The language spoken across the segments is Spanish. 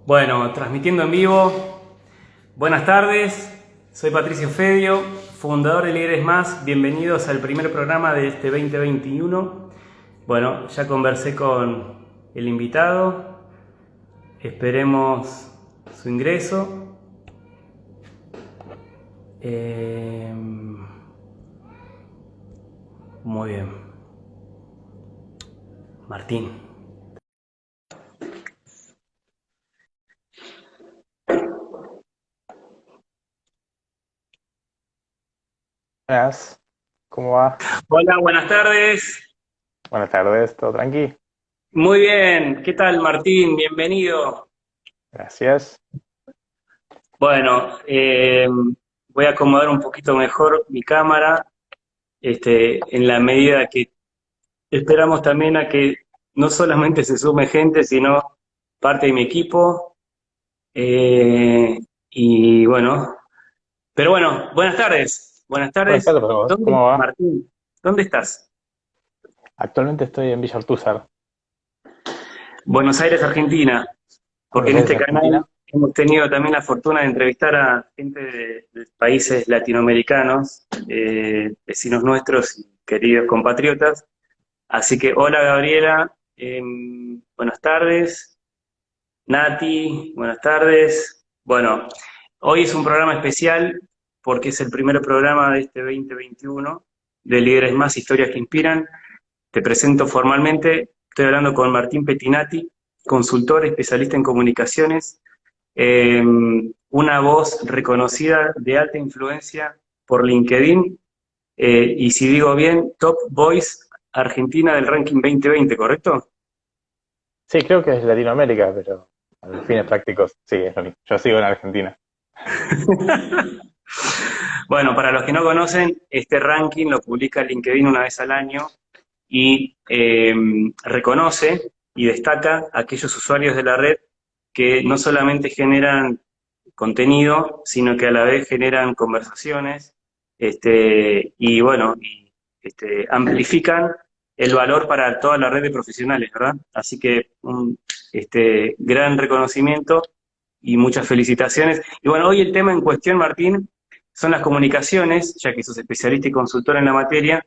Bueno, transmitiendo en vivo. Buenas tardes, soy Patricio Fedio, fundador de Líderes Más. Bienvenidos al primer programa de este 2021. Bueno, ya conversé con el invitado. Esperemos su ingreso. Muy bien. Martín. Buenas, ¿cómo va? Hola, buenas tardes. Buenas tardes, ¿todo tranqui? Muy bien, ¿qué tal Martín? Bienvenido. Gracias. Bueno, voy a acomodar un poquito mejor mi cámara, en la medida que esperamos también a que no solamente se sume gente, sino parte de mi equipo. eh, y bueno, pero bueno, buenas tardes. Buenas Buenas tardes. tardes para vos, ¿Dónde, ¿cómo va? Martín? ¿Dónde estás? Actualmente estoy en Villa Ortúzar, Buenos Aires, Argentina. Porque Buenos en Aires, este Argentina. canal hemos tenido también la fortuna de entrevistar a gente de países latinoamericanos, vecinos nuestros y queridos compatriotas. Así que hola Gabriela, buenas tardes. Nati, buenas tardes. Bueno, hoy es un programa especial porque es el primer programa de este 2021 de Líderes Más, Historias que Inspiran. Te presento formalmente, estoy hablando con Martín Pettinati, consultor especialista en comunicaciones, una voz reconocida de alta influencia por LinkedIn, y si digo bien, Top Voice Argentina del ranking 2020, ¿correcto? Sí, creo que es Latinoamérica, pero a los fines prácticos sí, es lo mismo. Yo sigo en Argentina. Bueno, para los que no conocen, este ranking lo publica LinkedIn una vez al año y reconoce y destaca a aquellos usuarios de la red que no solamente generan contenido, sino que a la vez generan conversaciones, y bueno, amplifican el valor para toda la red de profesionales, ¿verdad? Así que un gran reconocimiento y muchas felicitaciones. Y bueno, hoy el tema en cuestión, Martín, son las comunicaciones, ya que sos especialista y consultor en la materia,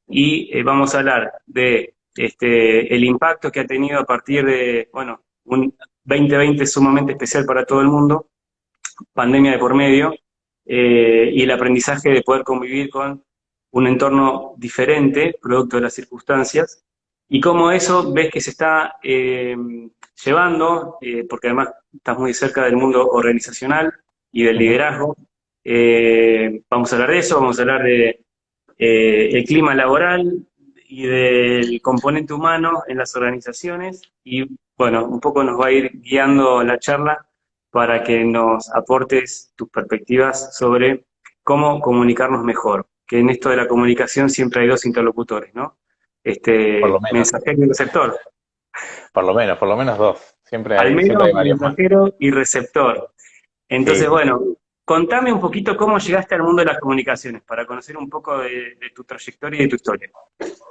y vamos a hablar de el impacto que ha tenido a partir de, bueno, un 2020 sumamente especial para todo el mundo, pandemia de por medio, y el aprendizaje de poder convivir con un entorno diferente, producto de las circunstancias, y cómo eso ves que se está llevando, porque además estás muy cerca del mundo organizacional y del Ujú. liderazgo. Vamos a hablar de eso, vamos a hablar de el clima laboral y del componente humano en las organizaciones y bueno, un poco nos va a ir guiando la charla para que nos aportes tus perspectivas sobre cómo comunicarnos mejor, que en esto de la comunicación siempre hay dos interlocutores, ¿no? Por lo menos, Mensajero y receptor, por lo menos dos. al Siempre menos hay varios más. mensajero y receptor. Sí, Entonces, sí, sí. bueno, contame un poquito cómo llegaste al mundo de las comunicaciones, para conocer un poco de tu trayectoria y de tu historia.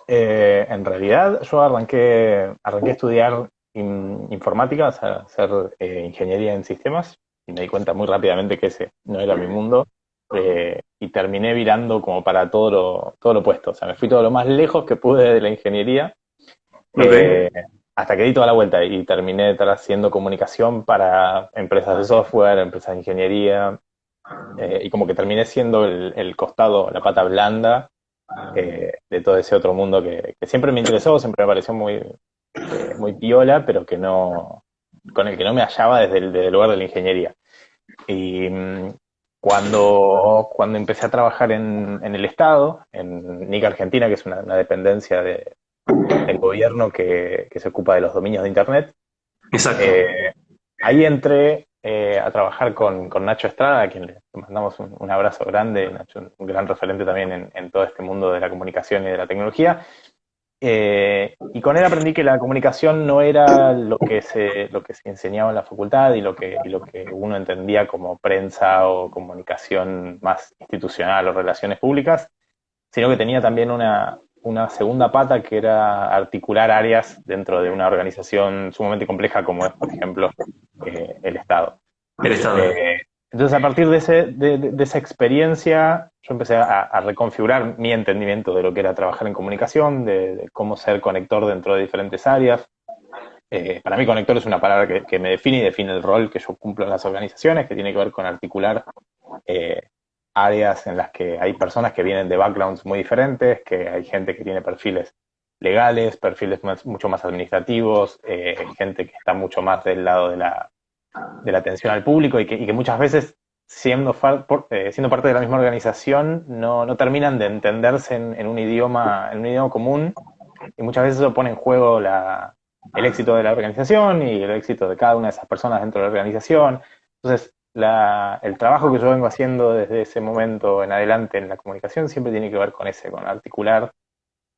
En realidad yo arranqué a estudiar informática, o sea, hacer ingeniería en sistemas, y me di cuenta muy rápidamente que ese no era mi mundo, y terminé virando como para todo lo opuesto. O sea, me fui todo lo más lejos que pude de la ingeniería, Ok. eh, hasta que di toda la vuelta y terminé haciendo comunicación para empresas de software, empresas de ingeniería, y como que terminé siendo el costado, la pata blanda de todo ese otro mundo que siempre me interesó, siempre me pareció muy piola, pero con el que no me hallaba desde el lugar de la ingeniería. Y cuando empecé a trabajar en el Estado, en NIC Argentina, que es una dependencia del gobierno que se ocupa de los dominios de Internet, Exacto. eh, ahí entré a trabajar con Nacho Estrada, a quien le mandamos un abrazo grande. Nacho, un gran referente también en todo este mundo de la comunicación y de la tecnología. Y con él aprendí que la comunicación no era lo que se enseñaba en la facultad y lo que uno entendía como prensa o comunicación más institucional o relaciones públicas, sino que tenía también una segunda pata que era articular áreas dentro de una organización sumamente compleja como es, por ejemplo, el Estado. El Estado. Entonces, a partir de esa experiencia, yo empecé a reconfigurar mi entendimiento de lo que era trabajar en comunicación, de cómo ser conector dentro de diferentes áreas. Para mí, conector es una palabra que me define y define el rol que yo cumplo en las organizaciones, que tiene que ver con articular áreas en las que hay personas que vienen de backgrounds muy diferentes, que hay gente que tiene perfiles legales, perfiles mucho más administrativos, gente que está mucho más del lado de la atención al público y que muchas veces, siendo parte de la misma organización, no terminan de entenderse en un idioma común, y muchas veces eso pone en juego el éxito de la organización y el éxito de cada una de esas personas dentro de la organización. Entonces, el trabajo que yo vengo haciendo desde ese momento en adelante en la comunicación siempre tiene que ver con con articular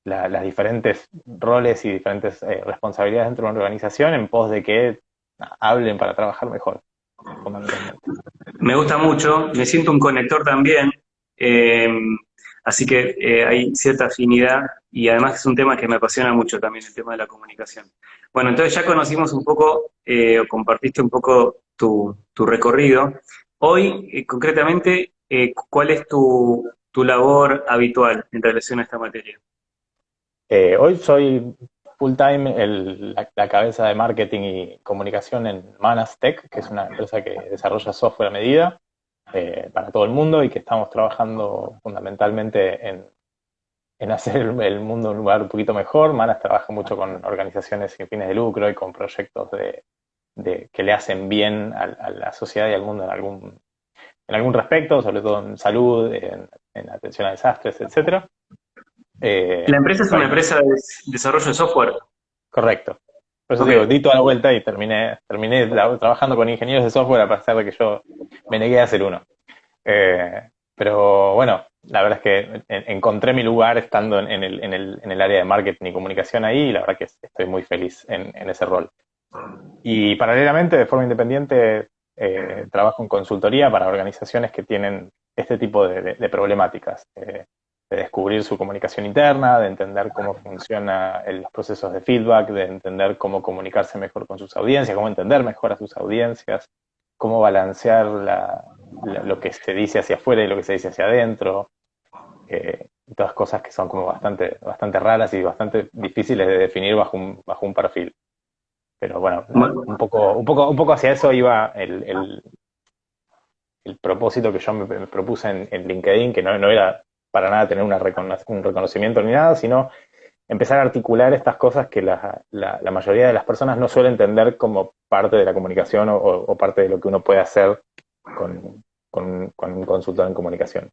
las diferentes roles y diferentes responsabilidades dentro de una organización en pos de que hablen para trabajar mejor, fundamentalmente. Me gusta mucho, me siento un conector también, eh, así que hay cierta afinidad y además es un tema que me apasiona mucho también, el tema de la comunicación. Bueno, entonces ya conocimos un poco, o compartiste un poco tu recorrido. Hoy, concretamente, ¿cuál es tu labor habitual en relación a esta materia? Hoy soy full time la cabeza de marketing y comunicación en Manastech, que es una empresa que desarrolla software a medida para todo el mundo y que estamos trabajando fundamentalmente en hacer el mundo un lugar un poquito mejor. Manas trabaja mucho con organizaciones sin fines de lucro y con proyectos que le hacen bien a la sociedad y al mundo en algún respecto, sobre todo en salud, en atención a desastres, etcétera. La empresa es una empresa de desarrollo de software. Correcto. Por eso digo, Ok. di toda la vuelta y terminé trabajando con ingenieros de software a pesar de que yo me negué a hacer uno. Pero bueno, la verdad es que encontré mi lugar estando en el área de marketing y comunicación ahí, y la verdad que estoy muy feliz en ese rol. Y paralelamente, de forma independiente, trabajo en consultoría para organizaciones que tienen este tipo de problemáticas, de descubrir su comunicación interna, de entender cómo funcionan los procesos de feedback, de entender cómo comunicarse mejor con sus audiencias, cómo entender mejor a sus audiencias, cómo balancear lo que se dice hacia afuera y lo que se dice hacia adentro, y todas cosas que son como bastante raras y bastante difíciles de definir bajo un perfil. Pero bueno, Bueno, un poco hacia eso iba el propósito que yo me propuse en LinkedIn, que no era para nada tener un reconocimiento ni nada, sino empezar a articular estas cosas que la mayoría de las personas no suele entender como parte de la comunicación o parte de lo que uno puede hacer con un consultor en comunicación.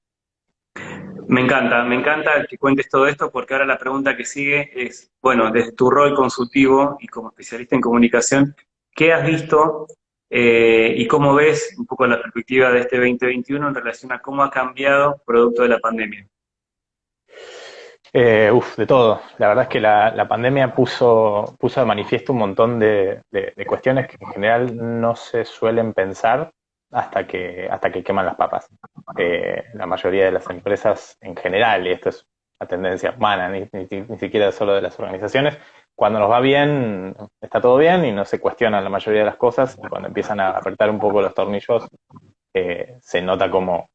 me encanta que cuentes todo esto porque ahora la pregunta que sigue es, bueno, desde tu rol consultivo y como especialista en comunicación, ¿qué has visto y cómo ves un poco la perspectiva de este 2021 en relación a cómo ha cambiado producto de la pandemia? De todo. La verdad es que la pandemia puso de manifiesto un montón de cuestiones que en general no se suelen pensar hasta que queman las papas. La mayoría de las empresas en general, y esto es una tendencia humana, ni siquiera solo de las organizaciones, cuando nos va bien, está todo bien y no se cuestionan la mayoría de las cosas, y cuando empiezan a apretar un poco los tornillos, se nota cómo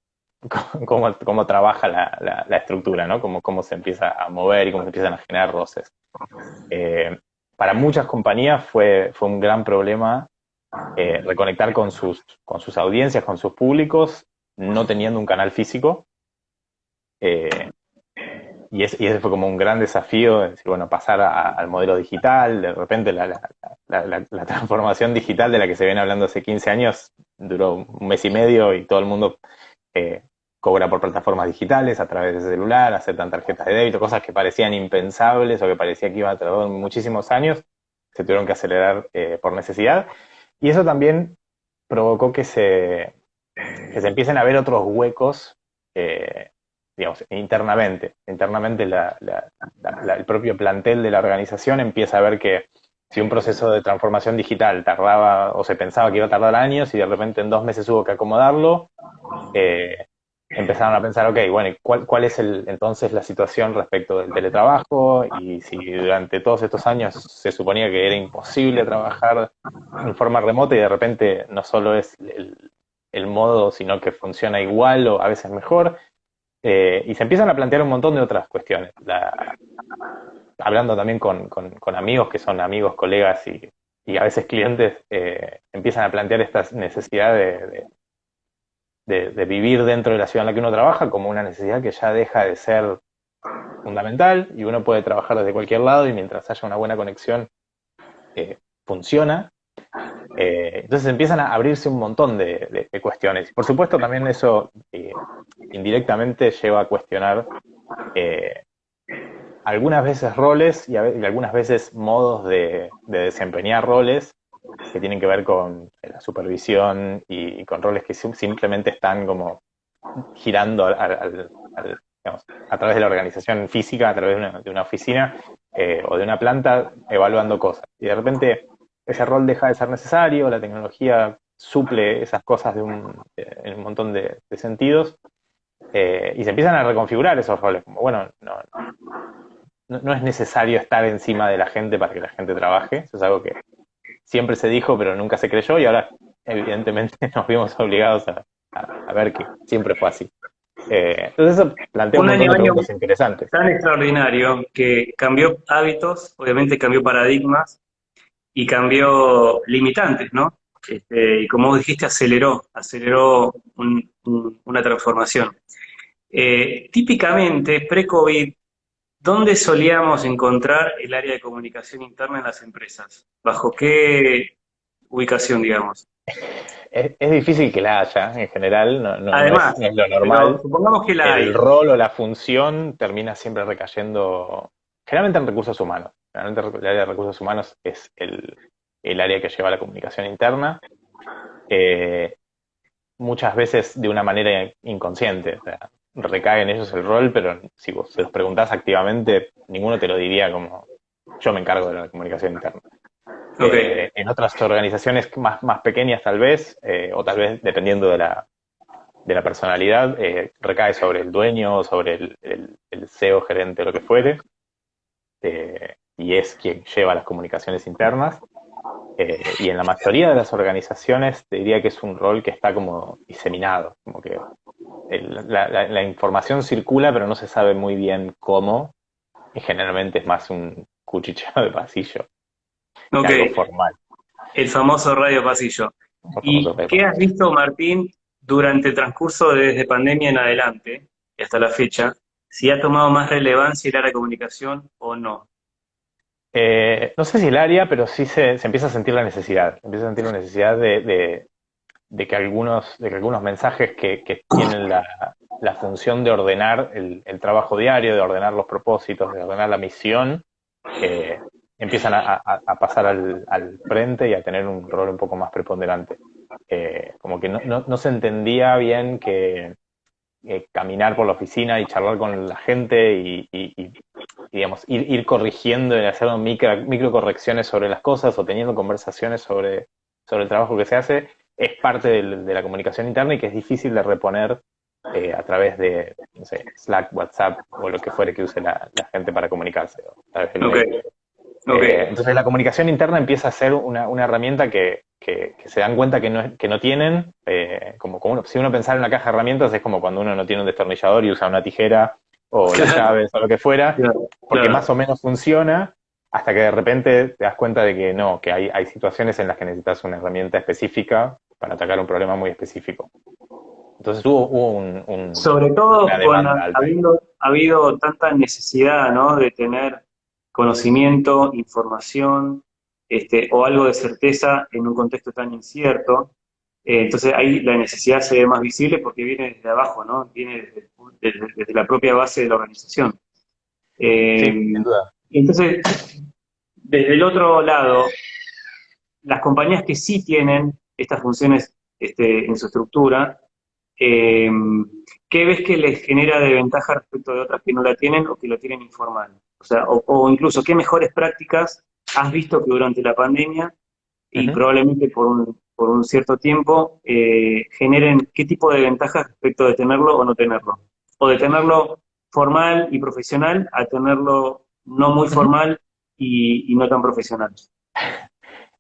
trabaja la estructura, ¿no? Cómo se empieza a mover y cómo se empiezan a generar roces. Para muchas compañías fue un gran problema reconectar con sus audiencias, con sus públicos, no teniendo un canal físico. Eh, y ese fue como un gran desafío, es decir, bueno, pasar al modelo digital. De repente la transformación digital de la que se viene hablando hace 15 años duró un mes y medio y todo el mundo eh, cobra por plataformas digitales a través de celular, aceptan tarjetas de débito, cosas que parecían impensables o que parecía que iban a tardar muchísimos años, se tuvieron que acelerar por necesidad. Y eso también provocó que se empiecen a ver otros huecos, digamos, internamente. Internamente el propio plantel de la organización empieza a ver que si un proceso de transformación digital tardaba o se pensaba que iba a tardar años y de repente en 2 meses hubo que acomodarlo, empezaron a pensar, ok, bueno, ¿cuál es entonces la situación respecto del teletrabajo? Y si durante todos estos años se suponía que era imposible trabajar en forma remota y de repente no solo es el modo, sino que funciona igual o a veces mejor. Y se empiezan a plantear un montón de otras cuestiones. Hablando también con amigos que son amigos, colegas y a veces clientes, empiezan a plantear esta necesidad de vivir dentro de la ciudad en la que uno trabaja como una necesidad que ya deja de ser fundamental y uno puede trabajar desde cualquier lado y mientras haya una buena conexión funciona. Entonces empiezan a abrirse un montón de cuestiones. Por supuesto también eso indirectamente lleva a cuestionar eh, algunas veces roles y algunas veces modos de desempeñar roles que tienen que ver con la supervisión y con roles que simplemente están como girando digamos, a través de la organización física, a través de una oficina o de una planta, evaluando cosas. Y de repente ese rol deja de ser necesario, la tecnología suple esas cosas en un montón de sentidos, y se empiezan a reconfigurar esos roles, como bueno, no es necesario estar encima de la gente para que la gente trabaje, eso es algo que siempre se dijo pero nunca se creyó y ahora evidentemente nos vimos obligados a ver que siempre fue así. Entonces eso plantea un Un montón año, de año preguntas interesantes. tan extraordinario que cambió hábitos, obviamente cambió paradigmas y cambió limitantes, ¿no? Y como vos dijiste, aceleró una transformación. Típicamente, pre-COVID, ¿dónde solíamos encontrar el área de comunicación interna en las empresas? ¿Bajo qué ubicación, digamos? Es difícil que la haya en general, Además, no es lo pero normal. supongamos que la El hay. rol o la función termina siempre recayendo, generalmente en recursos humanos. Generalmente el área de recursos humanos es el área que lleva la comunicación interna, eh, muchas veces de una manera inconsciente. O sea, recae en ellos el rol, pero si vos se los preguntás activamente, ninguno te lo diría como yo me encargo de la comunicación interna. Ok, En otras organizaciones más pequeñas tal vez, o tal vez dependiendo de la personalidad, recae sobre el dueño, sobre el CEO, gerente, lo que fuere, y es quien lleva las comunicaciones internas. Y en la mayoría de las organizaciones te diría que es un rol que está como diseminado, como que la información circula pero no se sabe muy bien cómo, y generalmente es más un cuchicheo de pasillo que ok, algo formal, el famoso radio pasillo. por famoso ¿Y qué has visto, Martín, durante el transcurso desde pandemia en adelante y hasta la fecha? Si ha tomado más relevancia el área de comunicación o no. no sé si el área, pero sí se empieza a sentir la necesidad. Se empieza a sentir la necesidad de que algunos mensajes que tienen la función de ordenar el trabajo diario, de ordenar los propósitos, de ordenar la misión, eh, empiezan a pasar al frente y a tener un rol un poco más preponderante. Como que no se entendía bien que caminar por la oficina y charlar con la gente y, digamos, ir corrigiendo y hacer micro correcciones sobre las cosas o teniendo conversaciones sobre el trabajo que se hace, es parte de la comunicación interna y que es difícil de reponer a través de, no sé, Slack, WhatsApp o lo que fuere que use la gente para comunicarse, o a través del Ok, mail. ok. Entonces la comunicación interna empieza a ser una herramienta que se dan cuenta que no tienen, si uno pensara en una caja de herramientas es como cuando uno no tiene un destornillador y usa una tijera o las Claro, llaves o lo que fuera, claro, porque más claro. o menos funciona, hasta que de repente te das cuenta de que no, que hay situaciones en las que necesitas una herramienta específica para atacar un problema muy específico. Entonces hubo Sobre una todo demanda alta ahí. habiendo habido tanta necesidad, ¿no? De tener conocimiento, información, o algo de certeza en un contexto tan incierto. Entonces ahí la necesidad se ve más visible porque viene desde abajo, ¿no? Viene desde la propia base de la organización. Sí, Eh, sin duda. entonces, desde el otro lado, las compañías que sí tienen estas funciones en su estructura, eh, ¿qué ves que les genera de ventaja respecto de otras que no la tienen o que lo tienen informal? O sea, o incluso, ¿qué mejores prácticas has visto que durante la pandemia y Ujú. probablemente por un cierto tiempo generen qué tipo de ventajas respecto de tenerlo o no tenerlo. O de tenerlo formal y profesional a tenerlo no muy Ujú. formal y no tan profesional.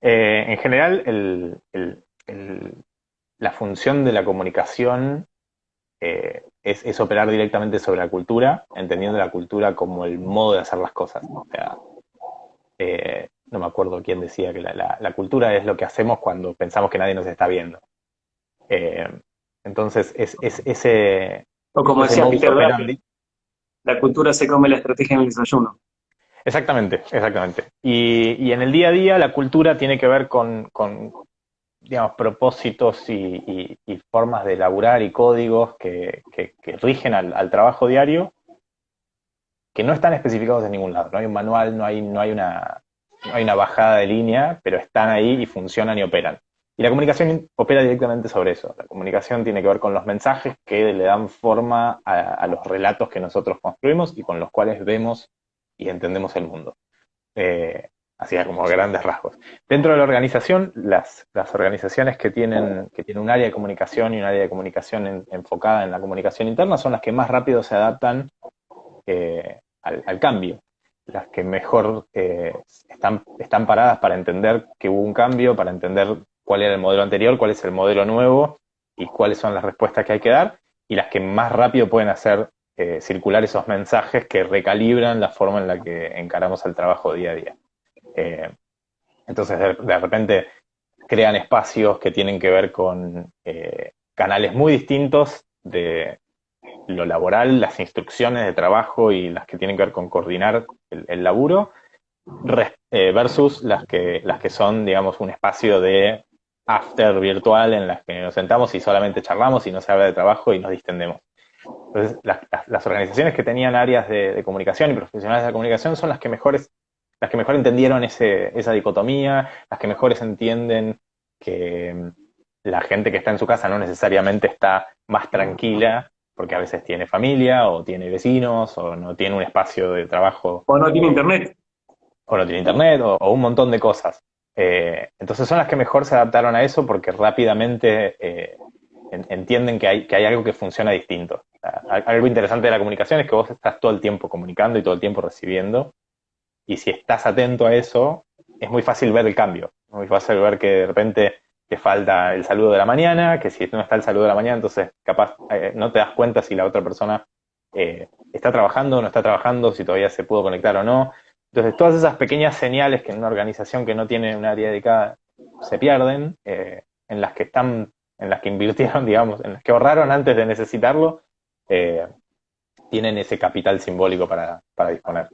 En general, la función de la comunicación es operar directamente sobre la cultura, entendiendo la cultura como el modo de hacer las cosas. O sea, no me acuerdo quién decía que la cultura es lo que hacemos cuando pensamos que nadie nos está viendo. Eh, entonces, O como ese decía modus Peter Drucker, operandi. la cultura se come la estrategia en el desayuno. Exactamente, exactamente. Y en el día a día la cultura tiene que ver con digamos, propósitos y formas de elaborar y códigos que rigen al trabajo diario, que no están especificados en ningún lado. No hay un manual, no hay una bajada de línea, pero están ahí y funcionan y operan. Y la comunicación opera directamente sobre eso. La comunicación tiene que ver con los mensajes que le dan forma a los relatos que nosotros construimos y con los cuales vemos y entendemos el mundo. Así como a grandes rasgos. Dentro de la organización, las organizaciones que tienen un área de comunicación y un área de comunicación enfocada en la comunicación interna son las que más rápido se adaptan al cambio, las que mejor están paradas para entender que hubo un cambio, para entender cuál era el modelo anterior, cuál es el modelo nuevo y cuáles son las respuestas que hay que dar, y las que más rápido pueden hacer circular esos mensajes que recalibran la forma en la que encaramos el trabajo día a día. Eh, entonces, de repente, crean espacios que tienen que ver con canales muy distintos de lo laboral, las instrucciones de trabajo y las que tienen que ver con coordinar el laburo, versus las que son, digamos, un espacio de after virtual en las que nos sentamos y solamente charlamos y no se habla de trabajo y nos distendemos. Entonces, las organizaciones que tenían áreas de comunicación y profesionales de la comunicación son las que mejor entendieron esa dicotomía, las que mejores entienden que la gente que está en su casa no necesariamente está más tranquila, porque a veces tiene familia, o tiene vecinos, o no tiene un espacio de trabajo, O no tiene internet. o no tiene internet, o un montón de cosas. Entonces son las que mejor se adaptaron a eso porque rápidamente entienden que hay algo que funciona distinto. Algo interesante de la comunicación es que vos estás todo el tiempo comunicando y todo el tiempo recibiendo, y si estás atento a eso, es muy fácil ver el cambio. Es muy fácil ver que de repente te falta el saludo de la mañana, que si no está el saludo de la mañana, entonces capaz no te das cuenta si la otra persona está trabajando o no está trabajando, si todavía se pudo conectar o no. Entonces, todas esas pequeñas señales que en una organización que no tiene un área dedicada se pierden, en las que invirtieron, digamos, en las que ahorraron antes de necesitarlo, eh, tienen ese capital simbólico para disponer.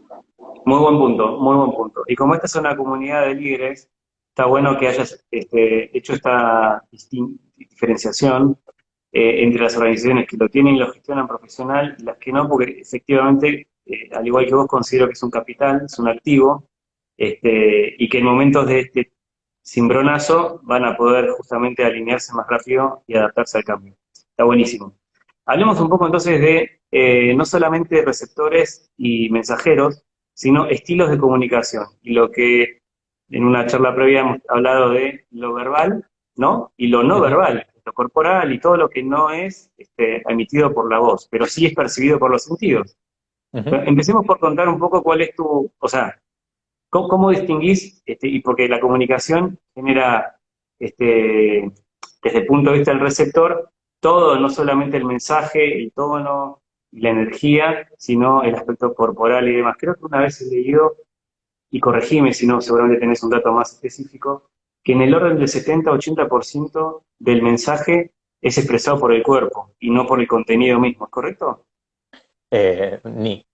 Muy buen punto, muy buen punto. Y como esta es una comunidad de líderes, está bueno que hayas hecho esta diferenciación entre las organizaciones que lo tienen y lo gestionan profesional y las que no, porque efectivamente, al igual que vos, considero que es un capital, es un activo, y que en momentos de este cimbronazo van a poder justamente alinearse más rápido y adaptarse al cambio. Está buenísimo. Hablemos un poco entonces de no solamente receptores y mensajeros, sino estilos de comunicación. Y lo que en una charla previa hemos hablado de lo verbal, ¿no? Y lo no Ujú, verbal, lo corporal y todo lo que no es emitido por la voz, pero sí es percibido por los sentidos. ujú. Pero empecemos por contar un poco cuál es tu, o sea, cómo distinguís, y porque la comunicación genera, desde el punto de vista del receptor, todo, no solamente el mensaje, el tono, la energía, sino el aspecto corporal y demás. Creo que una vez he leído, y corregime si no, seguramente tenés un dato más específico, que en el orden del 70-80% del mensaje es expresado por el cuerpo y no por el contenido mismo, ¿es correcto? Ni.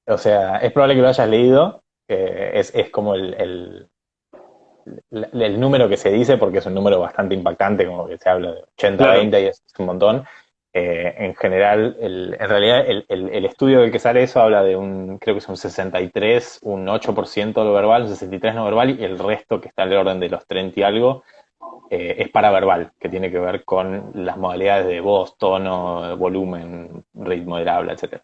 O sea, es probable que lo hayas leído, es como el número que se dice, porque es un número bastante impactante, como que se habla de 80-20 Claro. y es un montón. En general, en realidad, el estudio del que sale eso habla de creo que es un 63, un 8% lo verbal, un 63 no verbal, y el resto, que está en el orden de los 30 y algo, es paraverbal, que tiene que ver con las modalidades de voz, tono, volumen, ritmo del habla, etcétera.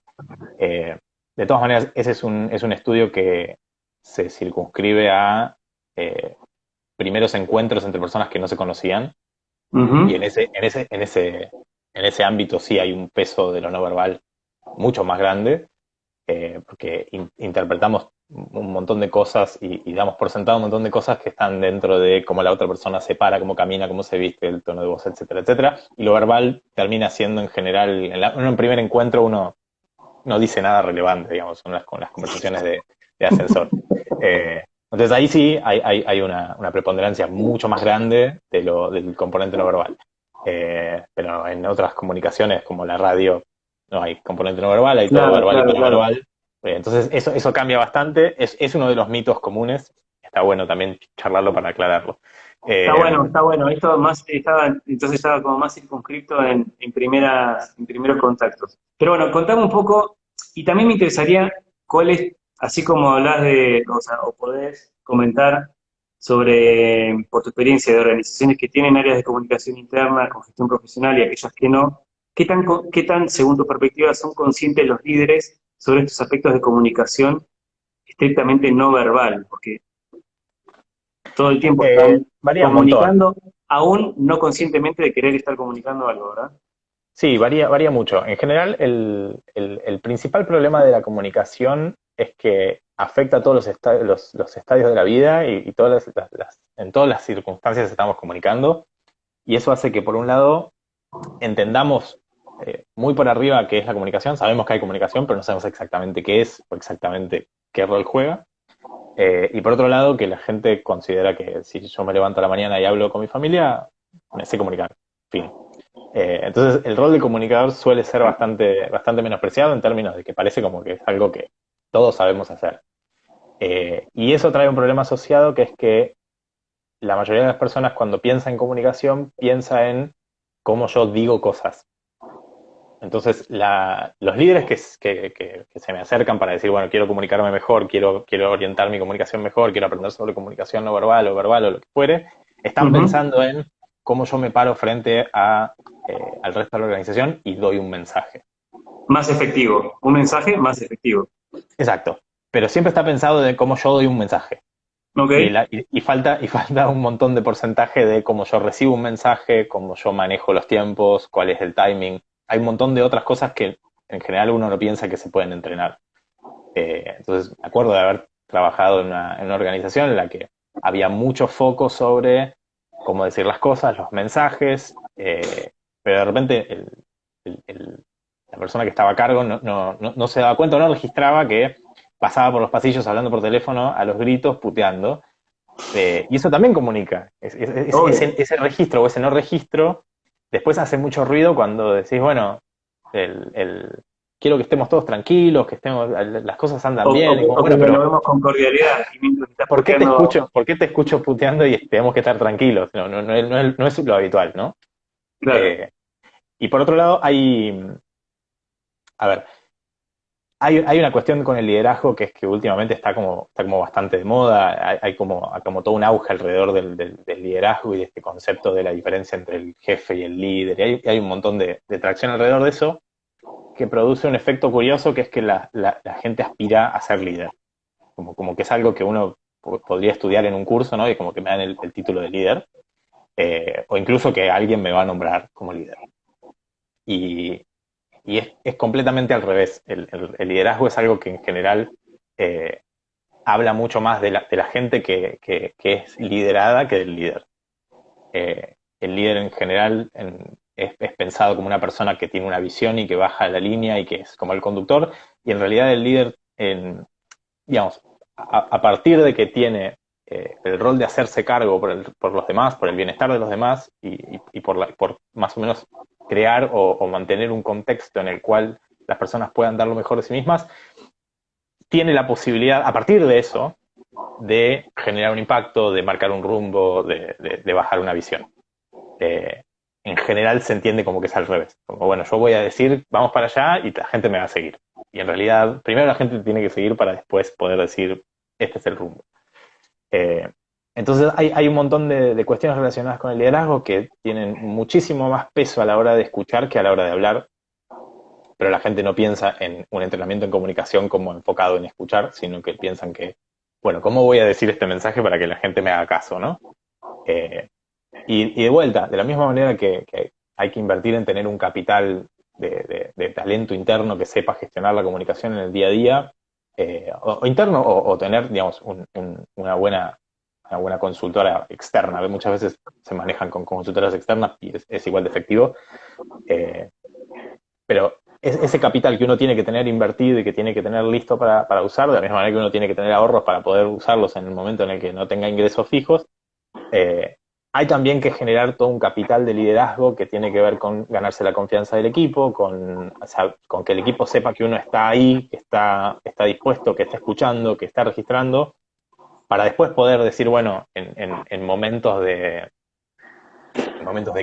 Eh, de todas maneras, ese es un estudio que se circunscribe a eh, primeros encuentros entre personas que no se conocían. Y Ujú. en ese ámbito sí hay un peso de lo no verbal mucho más grande, porque interpretamos un montón de cosas y damos por sentado un montón de cosas que están dentro de cómo la otra persona se para, cómo camina, cómo se viste, el tono de voz, etcétera, etcétera. Y lo verbal termina siendo en general, en un primer encuentro uno no dice nada relevante, digamos, son con las conversaciones de ascensor. Entonces ahí sí hay una preponderancia mucho más grande del componente no verbal. Pero en otras comunicaciones como la radio no hay componente no verbal, hay todo Claro, verbal y claro, todo claro. verbal. Entonces eso cambia bastante, es uno de los mitos comunes, está bueno también charlarlo para aclararlo. Está Eh, bueno, está bueno. Esto más entonces estaba como más circunscrito en primeros contactos. Pero bueno, contame un poco, y también me interesaría cuál es, así como hablas de, o sea, o podés comentar sobre, por tu experiencia de organizaciones que tienen áreas de comunicación interna con gestión profesional y aquellas que no, qué tan, según tu perspectiva, son conscientes los líderes sobre estos aspectos de comunicación estrictamente no verbal? Porque todo el tiempo están Varía un montón. comunicando, aún no conscientemente de querer estar comunicando algo, ¿verdad? Sí, varía mucho. En general, el principal problema de la comunicación es que afecta a todos los estadios de la vida y todas en todas las circunstancias estamos comunicando. Y eso hace que, por un lado, entendamos muy por arriba qué es la comunicación. Sabemos que hay comunicación, pero no sabemos exactamente qué es o exactamente qué rol juega. Y por otro lado, que la gente considera que si yo me levanto a la mañana y hablo con mi familia, me sé comunicar. Fin. Entonces, el rol de comunicador suele ser bastante menospreciado en términos de que parece como que es algo que todos sabemos hacer. Y eso trae un problema asociado que es que la mayoría de las personas cuando piensa en comunicación piensa en cómo yo digo cosas. Entonces, los líderes que se me acercan para decir, bueno, quiero comunicarme mejor, quiero orientar mi comunicación mejor, quiero aprender sobre comunicación no verbal o lo que fuere, están Ujú. pensando en cómo yo me paro frente al resto de la organización y doy un mensaje. Más efectivo, un mensaje más efectivo. Exacto. Pero siempre está pensado de cómo yo doy un mensaje. ¿Ok? Y falta un montón de porcentaje de cómo yo recibo un mensaje, cómo yo manejo los tiempos, cuál es el timing. Hay un montón de otras cosas que en general uno no piensa que se pueden entrenar. Entonces, me acuerdo de haber trabajado en una organización en la que había mucho foco sobre cómo decir las cosas, los mensajes, pero de repente el- el- la persona que estaba a cargo no se daba cuenta, no registraba que pasaba por los pasillos hablando por teléfono a los gritos, puteando. Y eso también comunica. Obvio. Ese registro o ese no registro después hace mucho ruido cuando decís, bueno, quiero que estemos todos tranquilos, las cosas andan bien. Y como, O que bueno, pero dialoguemos con cordialidad y mientras estás puteando, ¿por qué te escucho puteando y tenemos que estar tranquilos? No es lo habitual, ¿no? claro. Eh, y por otro lado, a ver, hay una cuestión con el liderazgo que es que últimamente está como bastante de moda, hay como todo un auge alrededor del liderazgo y de este concepto de la diferencia entre el jefe y el líder, y hay un montón de tracción alrededor de eso que produce un efecto curioso que es que la gente aspira a ser líder, como que es algo que uno podría estudiar en un curso, ¿no? Y como que me dan el título de líder, o incluso que alguien me va a nombrar como líder. Y, y es completamente al revés. El liderazgo es algo que en general eh, habla mucho más de la gente que es liderada que del líder. El líder en general es pensado como una persona que tiene una visión y que baja la línea y que es como el conductor, y en realidad el líder, digamos, a partir de que tiene el rol de hacerse cargo por los demás, por el bienestar de los demás y por más o menos crear o mantener un contexto en el cual las personas puedan dar lo mejor de sí mismas, tiene la posibilidad, a partir de eso, de generar un impacto, de marcar un rumbo, de bajar una visión. Eh, en general se entiende como que es al revés. Como, bueno, yo voy a decir, vamos para allá y la gente me va a seguir. Y en realidad, primero la gente te tiene que seguir para después poder decir, este es el rumbo. Eh, entonces hay un montón de cuestiones relacionadas con el liderazgo que tienen muchísimo más peso a la hora de escuchar que a la hora de hablar, pero la gente no piensa en un entrenamiento en comunicación como enfocado en escuchar, sino que piensan que, bueno, ¿cómo voy a decir este mensaje para que la gente me haga caso, ¿no? Eh, Y de vuelta, de la misma manera que hay que invertir en tener un capital de talento interno que sepa gestionar la comunicación en el día a día, o interno, o tener, digamos, una buena consultora externa. Muchas veces se manejan con consultoras externas y es igual de efectivo. Pero ese capital que uno tiene que tener invertido y que tiene que tener listo para usar, de la misma manera que uno tiene que tener ahorros para poder usarlos en el momento en el que no tenga ingresos fijos, hay también que generar todo un capital de liderazgo que tiene que ver con ganarse la confianza del equipo, o sea, con que el equipo sepa que uno está ahí, que está dispuesto, que está escuchando, que está registrando, para después poder decir, bueno, en momentos de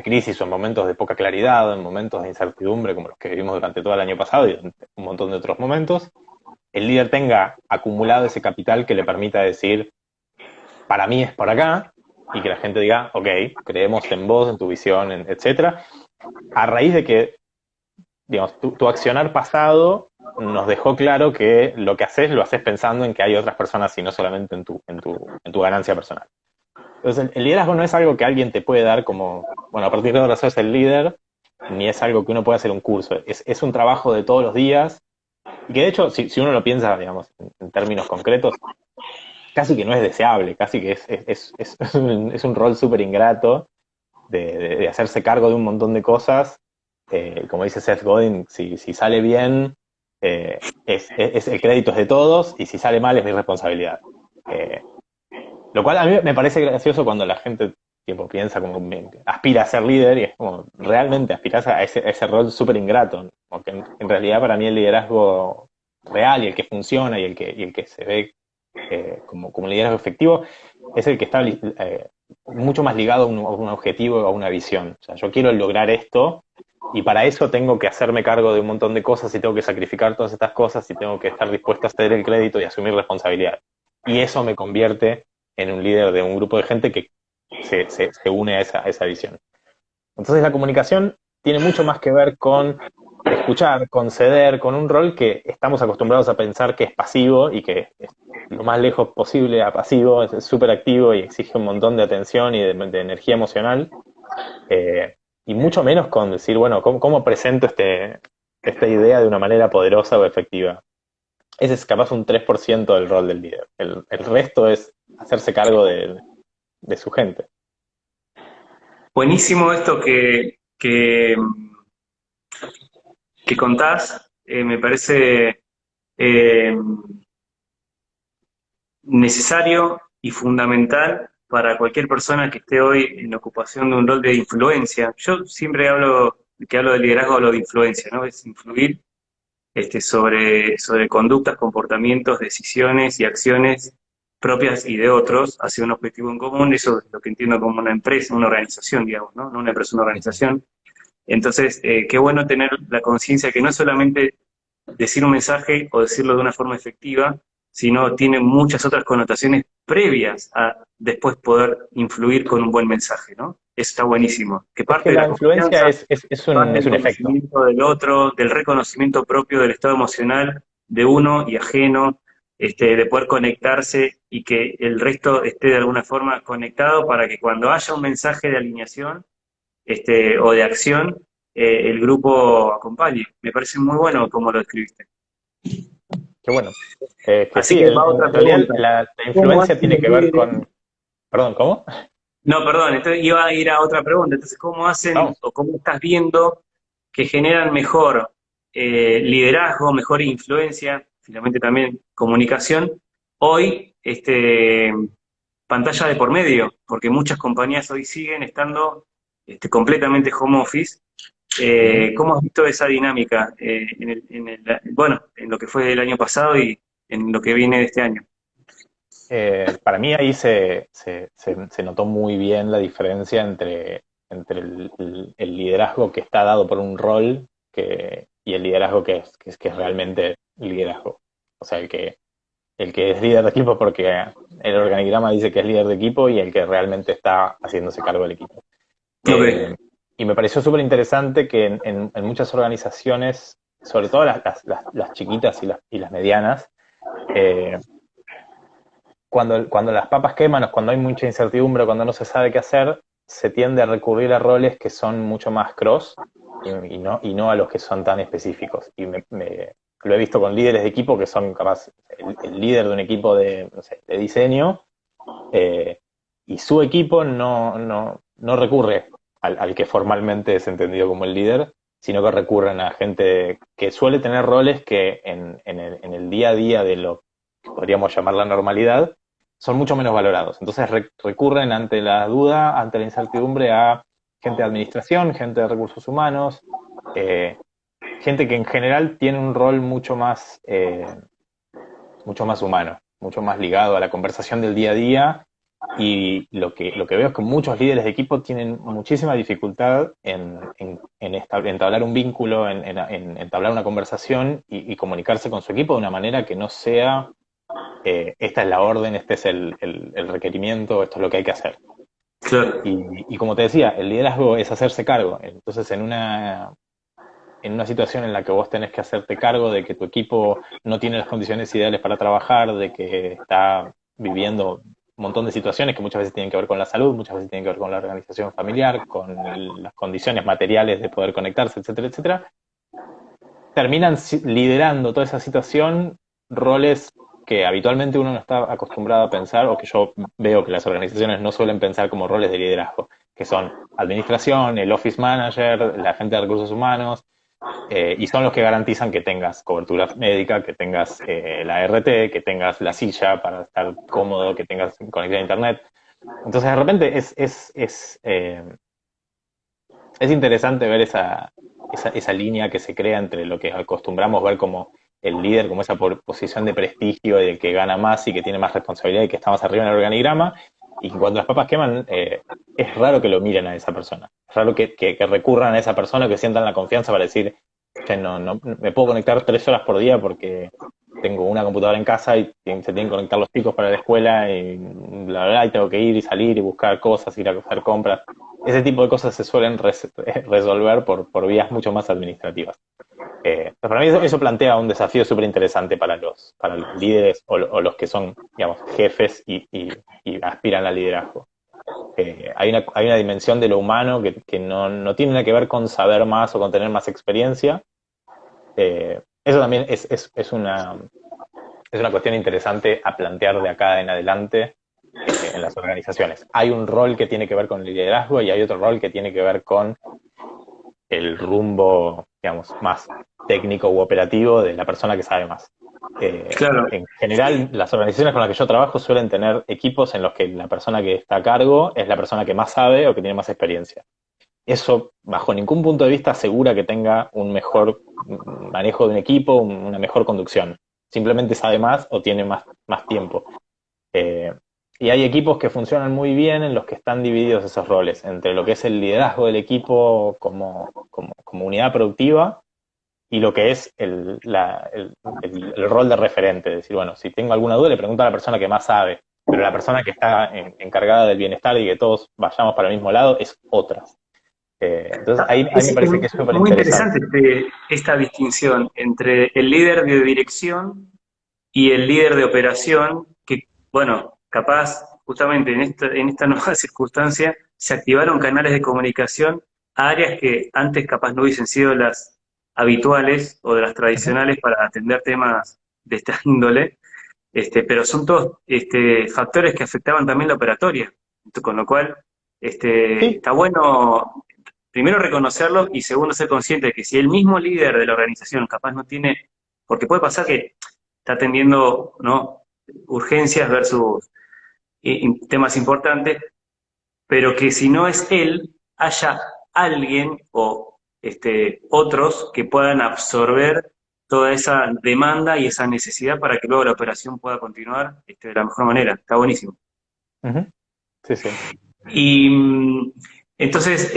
crisis o en momentos de poca claridad, en momentos de incertidumbre como los que vivimos durante todo el año pasado y un montón de otros momentos, el líder tenga acumulado ese capital que le permita decir, para mí es por acá, y que la gente diga, ok, creemos en vos, en tu visión, etcétera, a raíz de que, digamos, tu accionar pasado nos dejó claro que lo que haces lo haces pensando en que hay otras personas y no solamente en tu ganancia personal. Entonces, el liderazgo no es algo que alguien te puede dar como, bueno, a partir de ahora sos el líder, ni es algo que uno puede hacer un curso. Es un trabajo de todos los días, y que de hecho, si uno lo piensa, digamos, en términos concretos, casi que no es deseable, casi que es un rol súper ingrato de hacerse cargo de un montón de cosas. Como dice Seth Godin, si sale bien, el crédito es de todos, y si sale mal es mi responsabilidad. Lo cual a mí me parece gracioso cuando la gente tipo, piensa como aspira a ser líder, y es como realmente aspiras a ese rol súper ingrato, porque en realidad para mí el liderazgo real y el que funciona y el que se ve como un liderazgo efectivo es el que está mucho más ligado a un objetivo, a una visión. O sea, yo quiero lograr esto y para eso tengo que hacerme cargo de un montón de cosas y tengo que sacrificar todas estas cosas y tengo que estar dispuesto a ceder el crédito y asumir responsabilidad. Y eso me convierte en un líder de un grupo de gente que se une a esa visión. Entonces la comunicación tiene mucho más que ver con escuchar, con ceder, con un rol que estamos acostumbrados a pensar que es pasivo y que es lo más lejos posible a pasivo, es súper activo y exige un montón de atención y de energía emocional, y mucho menos con decir, bueno, ¿cómo presento esta idea de una manera poderosa o efectiva? Ese es capaz un 3% del rol del líder. El resto es hacerse cargo de su gente. Buenísimo esto que contás, me parece eh, necesario y fundamental para cualquier persona que esté hoy en ocupación de un rol de influencia. Yo siempre que hablo de liderazgo, hablo de influencia, ¿no? Es influir sobre conductas, comportamientos, decisiones y acciones propias y de otros hacia un objetivo en común. Eso es lo que entiendo como una empresa, una organización, digamos, ¿no? No una empresa, una organización. Entonces, qué bueno tener la conciencia que no es solamente decir un mensaje o decirlo de una forma efectiva, sino tiene muchas otras connotaciones previas a después poder influir con un buen mensaje, ¿no? Eso está buenísimo. Que Es parte que de la la influencia confianza, es parte del un efecto. conocimiento del otro, del reconocimiento propio del estado emocional de uno y ajeno, de poder conectarse y que el resto esté de alguna forma conectado para que cuando haya un mensaje de alineación, o de acción, el grupo acompañe. Me parece muy bueno como lo describiste. Qué bueno. Que Así sí, que va otra en realidad pregunta. la ¿Cómo influencia hacen tiene los que ver líderes? con... Perdón, ¿cómo? No, perdón, entonces iba a ir a otra pregunta. Entonces, ¿cómo hacen Vamos. o cómo estás viendo que generan mejor liderazgo, mejor influencia, finalmente también comunicación, hoy, pantalla de por medio? Porque muchas compañías hoy siguen estando completamente home office. Ujú. ¿Cómo has visto esa dinámica bueno, en lo que fue el año pasado y en lo que viene de este año? Para mí ahí se notó muy bien la diferencia entre el liderazgo que está dado por un rol y el liderazgo que es realmente liderazgo. O sea, el que es líder de equipo porque el organigrama dice que es líder de equipo y el que realmente está haciéndose cargo del equipo. Ok. Eh, y me pareció súper interesante que en muchas organizaciones, sobre todo las chiquitas y las medianas, eh, cuando las papas queman o cuando hay mucha incertidumbre, cuando no se sabe qué hacer, se tiende a recurrir a roles que son mucho más cross y no a los que son tan específicos. Y lo he visto con líderes de equipo que son capaz el líder de un equipo de, no sé, de diseño, y su equipo no recurre al que formalmente es entendido como el líder, sino que recurren a gente que suele tener roles que en el día a día de lo que podríamos llamar la normalidad son mucho menos valorados. Entonces recurren ante la duda, ante la incertidumbre a gente de administración, gente de recursos humanos, gente que en general tiene un rol mucho más humano, mucho más ligado a la conversación del día a día. Y lo que veo es que muchos líderes de equipo tienen muchísima dificultad en entablar un vínculo, en entablar una conversación y comunicarse con su equipo de una manera que no sea esta es la orden, este es el requerimiento, esto es lo que hay que hacer. Claro. Y como te decía, el liderazgo es hacerse cargo. Entonces, en una situación en la que vos tenés que hacerte cargo de que tu equipo no tiene las condiciones ideales para trabajar, de que está viviendo un montón de situaciones que muchas veces tienen que ver con la salud, muchas veces tienen que ver con la organización familiar, con las condiciones materiales de poder conectarse, etcétera, etcétera, terminan liderando toda esa situación roles que habitualmente uno no está acostumbrado a pensar, o que yo veo que las organizaciones no suelen pensar como roles de liderazgo, que son administración, el office manager, la gente de recursos humanos, y son los que garantizan que tengas cobertura médica, que tengas la RT, que tengas la silla para estar cómodo, que tengas conexión a internet. Entonces, de repente es interesante ver esa línea que se crea entre lo que acostumbramos ver como el líder, como esa posición de prestigio, de que gana más y que tiene más responsabilidad y que está más arriba en el organigrama, y cuando las papas queman, es raro que lo miren a esa persona. Es raro que recurran a esa persona, que sientan la confianza para decir, che, no me puedo conectar 3 horas por día porque tengo una computadora en casa y se tienen que conectar los chicos para la escuela y bla, bla, bla, y tengo que ir y salir y buscar cosas, ir a hacer compras. Ese tipo de cosas se suelen resolver por vías mucho más administrativas. Para mí eso plantea un desafío súper interesante para los líderes o los que son, digamos, jefes y aspiran al liderazgo. Hay una dimensión de lo humano que no tiene nada que ver con saber más o con tener más experiencia. Eso también es una cuestión interesante a plantear de acá en adelante en las organizaciones. Hay un rol que tiene que ver con el liderazgo y hay otro rol que tiene que ver con el rumbo, digamos, más técnico u operativo de la persona que sabe más. Claro. En general, las organizaciones con las que yo trabajo suelen tener equipos en los que la persona que está a cargo es la persona que más sabe o que tiene más experiencia. Eso, bajo ningún punto de vista, asegura que tenga un mejor manejo de un equipo, una mejor conducción. Simplemente sabe más o tiene más tiempo. Y hay equipos que funcionan muy bien en los que están divididos esos roles, entre lo que es el liderazgo del equipo como unidad productiva y lo que es el rol de referente. Es decir, bueno, si tengo alguna duda le pregunto a la persona que más sabe, pero la persona que está encargada del bienestar y que todos vayamos para el mismo lado es otra. Entonces ahí me parece que es súper muy interesante. interesante esta distinción entre el líder de dirección y el líder de operación, que, bueno, capaz, justamente en esta nueva circunstancia, se activaron canales de comunicación a áreas que antes capaz no hubiesen sido las habituales o de las tradicionales para atender temas de esta índole, pero son todos factores que afectaban también la operatoria, con lo cual Sí, está bueno primero reconocerlo y segundo ser consciente de que si el mismo líder de la organización capaz no tiene, porque puede pasar que está atendiendo, ¿no?, urgencias versus temas importantes, pero que si no es él, haya alguien o otros que puedan absorber toda esa demanda y esa necesidad para que luego la operación pueda continuar de la mejor manera. Está buenísimo. uh-huh. Sí, sí. Y entonces,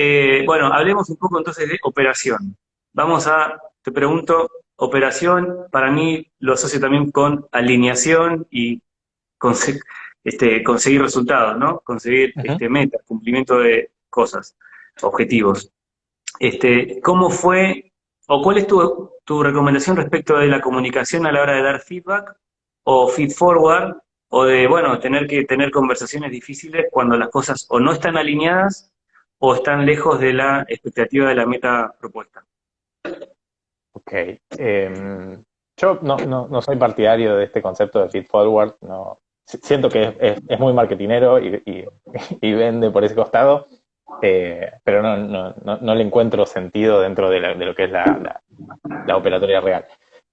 bueno, hablemos un poco entonces de operación. Te pregunto, operación, para mí lo asocio también con alineación y conseguir resultados, ¿no? Conseguir Uh-huh. metas, cumplimiento de cosas, objetivos. ¿Cómo fue o cuál es tu recomendación respecto de la comunicación a la hora de dar feedback o feed forward o de, bueno, tener que tener conversaciones difíciles cuando las cosas o no están alineadas o están lejos de la expectativa de la meta propuesta? Ok. Yo no soy partidario de este concepto de feed forward. No, siento que es muy marketinero y vende por ese costado, pero no le encuentro sentido dentro de lo que es la operatoria real.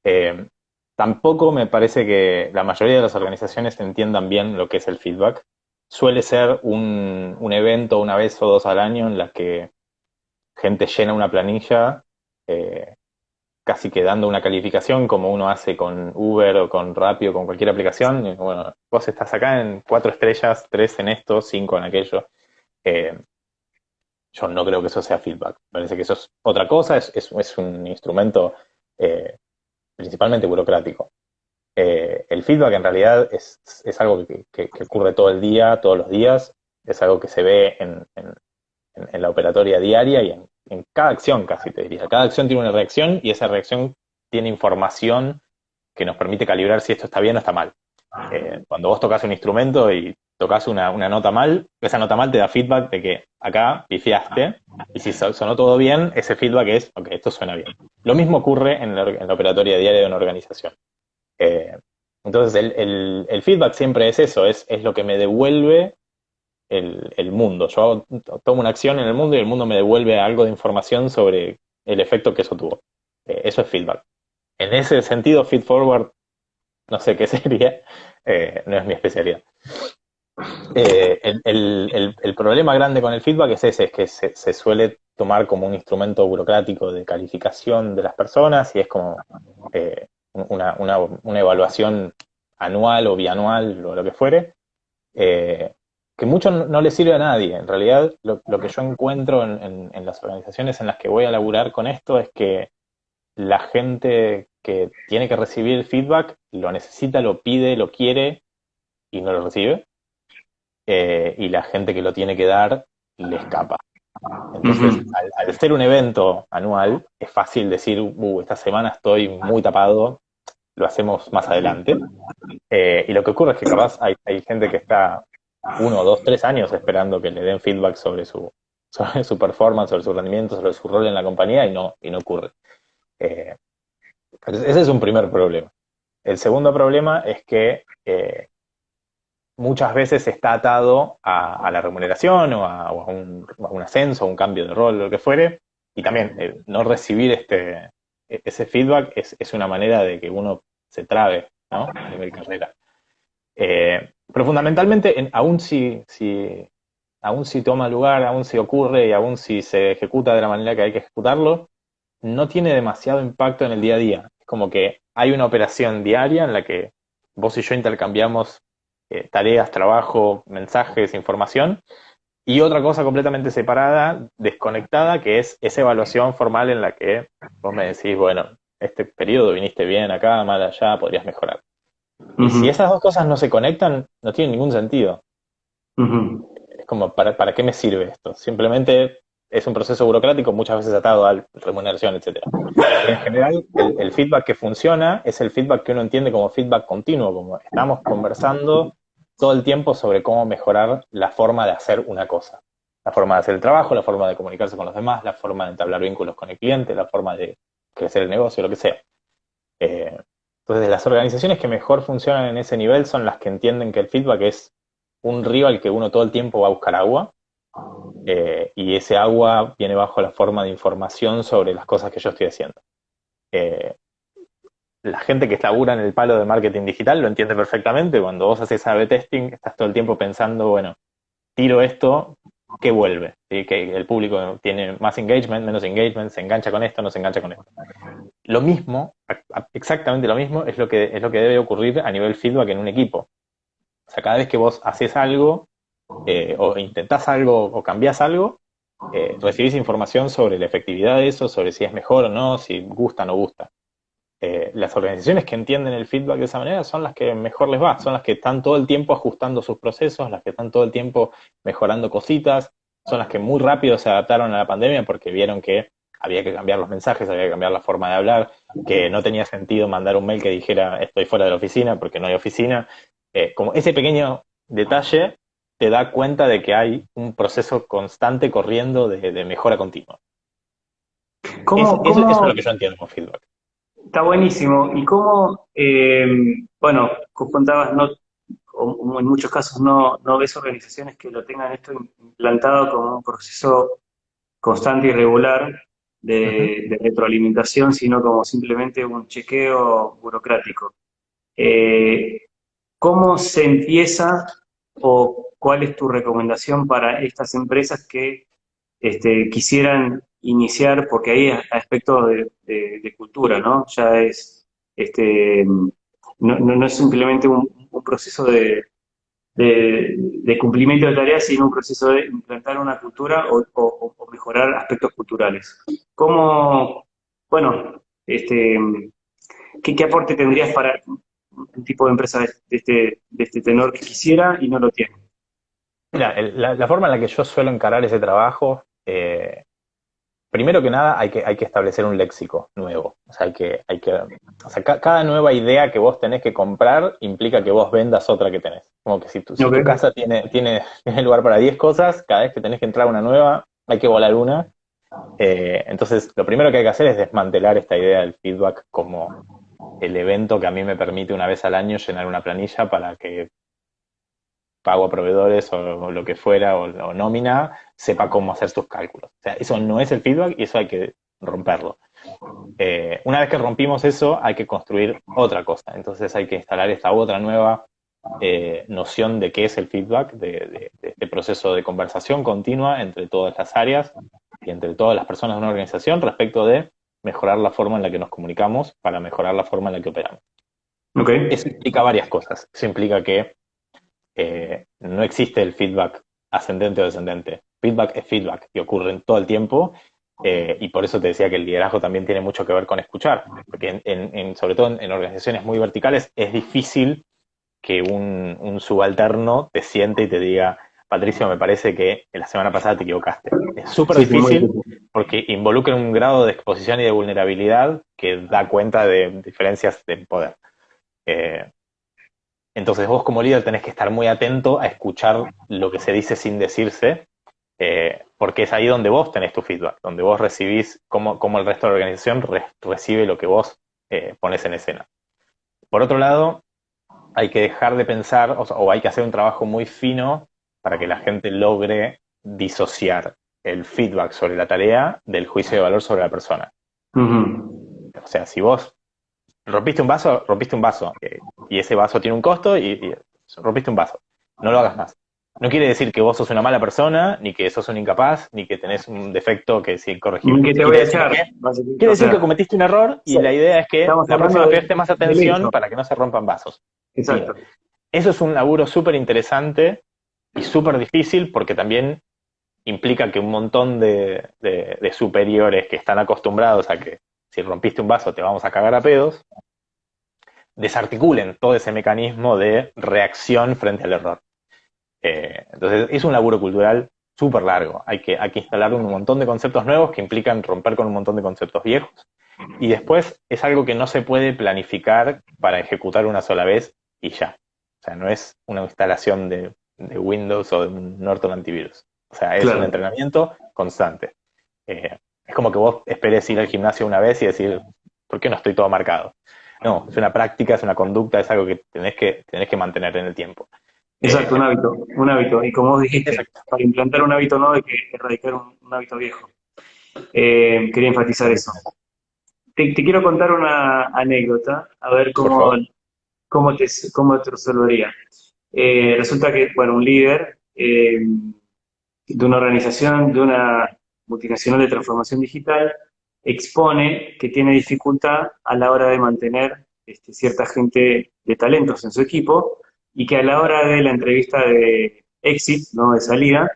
Eh, Tampoco me parece que la mayoría de las organizaciones entiendan bien lo que es el feedback. Suele ser un evento una vez o dos al año en la que gente llena una planilla, eh, casi que dando una calificación como uno hace con Uber o con Rappi o con cualquier aplicación. Y, bueno, vos estás acá en 4 estrellas, 3 en esto, 5 en aquello. Eh, yo no creo que eso sea feedback. Me parece que eso es otra cosa, es un instrumento eh, principalmente burocrático. El feedback en realidad es algo que ocurre todo el día, todos los días, es algo que se ve en la operatoria diaria y en cada acción casi te diría. Cada acción tiene una reacción y esa reacción tiene información que nos permite calibrar si esto está bien o está mal. Cuando vos tocas un instrumento y tocas una nota mal, esa nota mal te da feedback de que acá pifiaste, y si sonó todo bien, ese feedback es, ok, esto suena bien. Lo mismo ocurre en la operatoria diaria de una organización. Eh, entonces, el feedback siempre es eso, es lo que me devuelve el mundo. Yo tomo una acción en el mundo y el mundo me devuelve algo de información sobre el efecto que eso tuvo. Eso es feedback. En ese sentido, feed forward, no sé qué sería, no es mi especialidad. El problema grande con el feedback es ese, es que se suele tomar como un instrumento burocrático de calificación de las personas y es como una evaluación anual o bianual o lo que fuere, que mucho no le sirve a nadie. En realidad, lo que yo encuentro en las organizaciones en las que voy a laburar con esto es que la gente que tiene que recibir feedback lo necesita, lo pide, lo quiere y no lo recibe. Y la gente que lo tiene que dar le escapa. Entonces, Ujú. al ser un evento anual, es fácil decir, esta semana estoy muy tapado, lo hacemos más adelante. Y lo que ocurre es que capaz hay gente que está 1, 2, 3 años esperando que le den feedback sobre su performance, sobre su rendimiento, sobre su rol en la compañía y no ocurre. Eh, Ese es un primer problema. El segundo problema es que muchas veces está atado a la remuneración o a un ascenso, a un cambio de rol, lo que fuere, y también no recibir ese feedback es una manera de que uno se trabe, ¿no? A nivel carrera. Pero fundamentalmente, aún si toma lugar, aún si ocurre y aún si se ejecuta de la manera que hay que ejecutarlo, no tiene demasiado impacto en el día a día. Es como que hay una operación diaria en la que vos y yo intercambiamos tareas, trabajo, mensajes, información, y otra cosa completamente separada, desconectada, que es esa evaluación formal en la que vos me decís, bueno, este periodo viniste bien acá, mal allá, podrías mejorar. Y si Ujú. esas dos cosas no se conectan, no tiene ningún sentido. Ujú. Es como, ¿para qué me sirve esto? Simplemente es un proceso burocrático, muchas veces atado a remuneración, etcétera. En general, el feedback que funciona es el feedback que uno entiende como feedback continuo, como estamos conversando todo el tiempo sobre cómo mejorar la forma de hacer una cosa. La forma de hacer el trabajo, la forma de comunicarse con los demás, la forma de entablar vínculos con el cliente, la forma de crecer el negocio, lo que sea. Eh, entonces, las organizaciones que mejor funcionan en ese nivel son las que entienden que el feedback es un río al que uno todo el tiempo va a buscar agua, y ese agua viene bajo la forma de información sobre las cosas que yo estoy haciendo. Eh, la gente que labura en el palo de marketing digital lo entiende perfectamente. Cuando vos haces A/B testing, estás todo el tiempo pensando, bueno, tiro esto, ¿qué vuelve? ¿Sí? Que el público tiene más engagement, menos engagement, se engancha con esto, no se engancha con esto. Lo mismo, exactamente lo mismo, es lo que debe ocurrir a nivel feedback en un equipo. O sea, cada vez que vos haces algo, o intentás algo, o cambiás algo, recibís información sobre la efectividad de eso, sobre si es mejor o no, si gusta o no gusta. Las organizaciones que entienden el feedback de esa manera son las que mejor les va, son las que están todo el tiempo ajustando sus procesos, las que están todo el tiempo mejorando cositas, son las que muy rápido se adaptaron a la pandemia porque vieron que había que cambiar los mensajes, había que cambiar la forma de hablar, que no tenía sentido mandar un mail que dijera estoy fuera de la oficina porque no hay oficina. Como ese pequeño detalle te da cuenta de que hay un proceso constante corriendo de mejora continua. ¿Cómo, Eso es cómo, lo que yo entiendo con feedback. está buenísimo? ¿Y cómo, bueno, contabas, no, o en muchos casos no ves organizaciones que lo tengan esto implantado como un proceso constante y regular Ujú. de retroalimentación, sino como simplemente un chequeo burocrático? Eh, ¿Cómo se empieza o cuál es tu recomendación para estas empresas que quisieran iniciar? Porque hay aspectos de cultura, ¿no? Ya es, no es simplemente un proceso de cumplimiento de tareas, sino un proceso de implantar una cultura o mejorar aspectos culturales. ¿Cómo, bueno, qué aporte tendrías para un tipo de empresa de este tenor que quisiera y no lo tiene? Mira, la forma en la que yo suelo encarar ese trabajo, primero que nada hay que establecer un léxico nuevo. O sea, o sea, cada nueva idea que vos tenés que comprar implica que vos vendas otra que tenés. Como que si tu Ok. casa tiene lugar para 10 cosas, cada vez que tenés que entrar una nueva, hay que volar una. Entonces, lo primero que hay que hacer es desmantelar esta idea del feedback como el evento que a mí me permite una vez al año llenar una planilla para que pago a proveedores o lo que fuera, o nómina, sepa cómo hacer sus cálculos. O sea, eso no es el feedback y eso hay que romperlo. Una vez que rompimos eso, hay que construir otra cosa. Entonces hay que instalar esta otra nueva noción de qué es el feedback, de este proceso de conversación continua entre todas las áreas y entre todas las personas de una organización respecto de mejorar la forma en la que nos comunicamos para mejorar la forma en la que operamos. Ok. Eso implica varias cosas. Eso implica que no existe el feedback ascendente o descendente. Feedback es feedback y ocurre todo el tiempo. Y por eso te decía que el liderazgo también tiene mucho que ver con escuchar, porque sobre todo en organizaciones muy verticales es difícil que un subalterno te siente y te diga, Patricio, me parece que la semana pasada te equivocaste. Es súper Sí, sí, muy difícil difícil. porque involucra un grado de exposición y de vulnerabilidad que da cuenta de diferencias de poder. Eh, entonces vos como líder tenés que estar muy atento a escuchar lo que se dice sin decirse, porque es ahí donde vos tenés tu feedback, donde vos recibís cómo el resto de la organización recibe lo que vos pones en escena. Por otro lado, hay que dejar de pensar, o hay que hacer un trabajo muy fino para que la gente logre disociar el feedback sobre la tarea del juicio de valor sobre la persona. Ujú. O sea, si vos rompiste un vaso, y ese vaso tiene un costo y rompiste un vaso. No lo hagas más. No quiere decir que vos sos una mala persona, ni que sos un incapaz, ni que tenés un defecto que es incorregible. ¿Qué te voy Quiere a decir echar? que, Básicamente, quiere o decir que sea, cometiste un error y la idea es que estamos la hablando próxima preste más del atención hecho. para que no se rompan vasos. Fin. Exacto. Eso es un laburo súper interesante y súper difícil porque también implica que un montón de superiores que están acostumbrados a que si rompiste un vaso te vamos a cagar a pedos, desarticulen todo ese mecanismo de reacción frente al error. Entonces, es un laburo cultural súper largo. Hay que instalar un montón de conceptos nuevos que implican romper con un montón de conceptos viejos. Y después es algo que no se puede planificar para ejecutar una sola vez y ya. O sea, no es una instalación de Windows o de un Norton antivirus. O sea, es un Claro. entrenamiento constante. Es como que vos esperes ir al gimnasio una vez y decir, ¿por qué no estoy todo marcado? No, es una práctica, es una conducta, es algo que tenés que mantener en el tiempo. Exacto, un Eh, hábito, un hábito. Y como vos dijiste, exacto. para implantar un hábito nuevo hay que erradicar un hábito viejo. Quería enfatizar eso. Te quiero contar una anécdota, a ver Por cómo, favor. cómo te resolvería. Resulta que, bueno, un líder de una organización, de una multinacional de transformación digital, expone que tiene dificultad a la hora de mantener cierta gente de talentos en su equipo y que a la hora de la entrevista de exit, ¿no? De salida,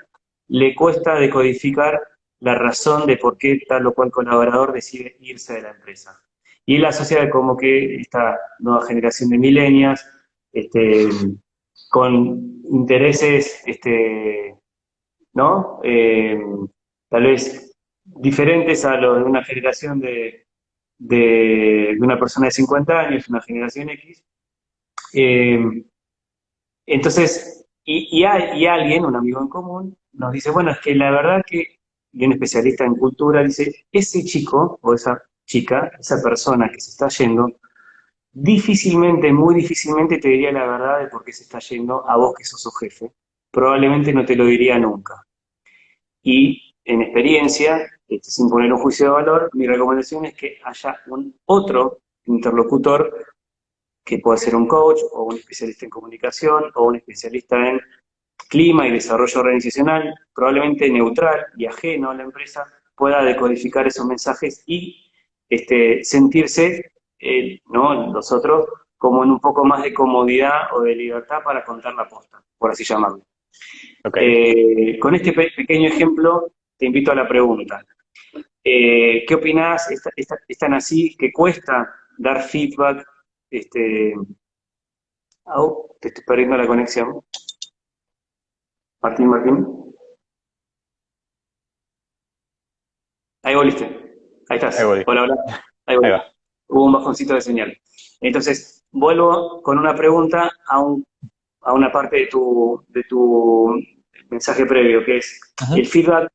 le cuesta decodificar la razón de por qué tal o cual colaborador decide irse de la empresa. Y él asocia como que esta nueva generación de millennials, con intereses ¿no? Tal vez diferentes a los de una generación de una persona de 50 años, una generación X. Eh, entonces, y alguien, un amigo en común, nos dice, bueno, es que la verdad que, y un especialista en cultura, dice, ese chico o esa chica, esa persona que se está yendo, difícilmente, muy difícilmente te diría la verdad de por qué se está yendo a vos que sos su jefe. Probablemente no te lo diría nunca. Y en experiencia, sin poner un juicio de valor, mi recomendación es que haya un otro interlocutor que pueda ser un coach o un especialista en comunicación o un especialista en clima y desarrollo organizacional, probablemente neutral y ajeno a la empresa, pueda decodificar esos mensajes y sentirse, ¿no? Los otros, como en un poco más de comodidad o de libertad para contar la posta, por así llamarlo. Ok. Con este pequeño ejemplo, te invito a la pregunta. ¿Qué opinás? ¿Están así? ¿Que cuesta dar feedback? Este, te estoy perdiendo la conexión. Martín, Martín. Ahí volviste. Ahí Ahí estás. voy. Hola, hola. Ahí Ahí volví. va. Hubo un bajoncito de señal. Entonces, vuelvo con una pregunta a una parte de tu mensaje previo, que es Ujú. el feedback.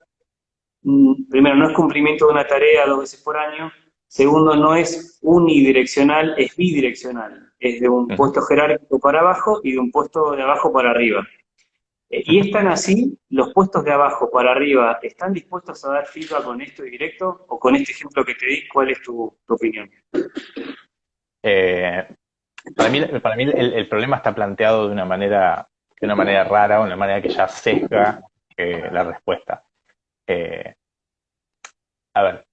Primero, no es cumplimiento de una tarea 2 veces por año. Segundo, no es unidireccional, es bidireccional. Es de un Ujú. puesto jerárquico para abajo y de un puesto de abajo para arriba. Y Ujú. es tan así, los puestos de abajo para arriba, ¿están dispuestos a dar feedback honesto y directo? ¿O con este ejemplo que te di, cuál es tu opinión? Eh, para mí el problema está planteado de una manera rara, una manera que ya sesga la respuesta. Eh, a ver,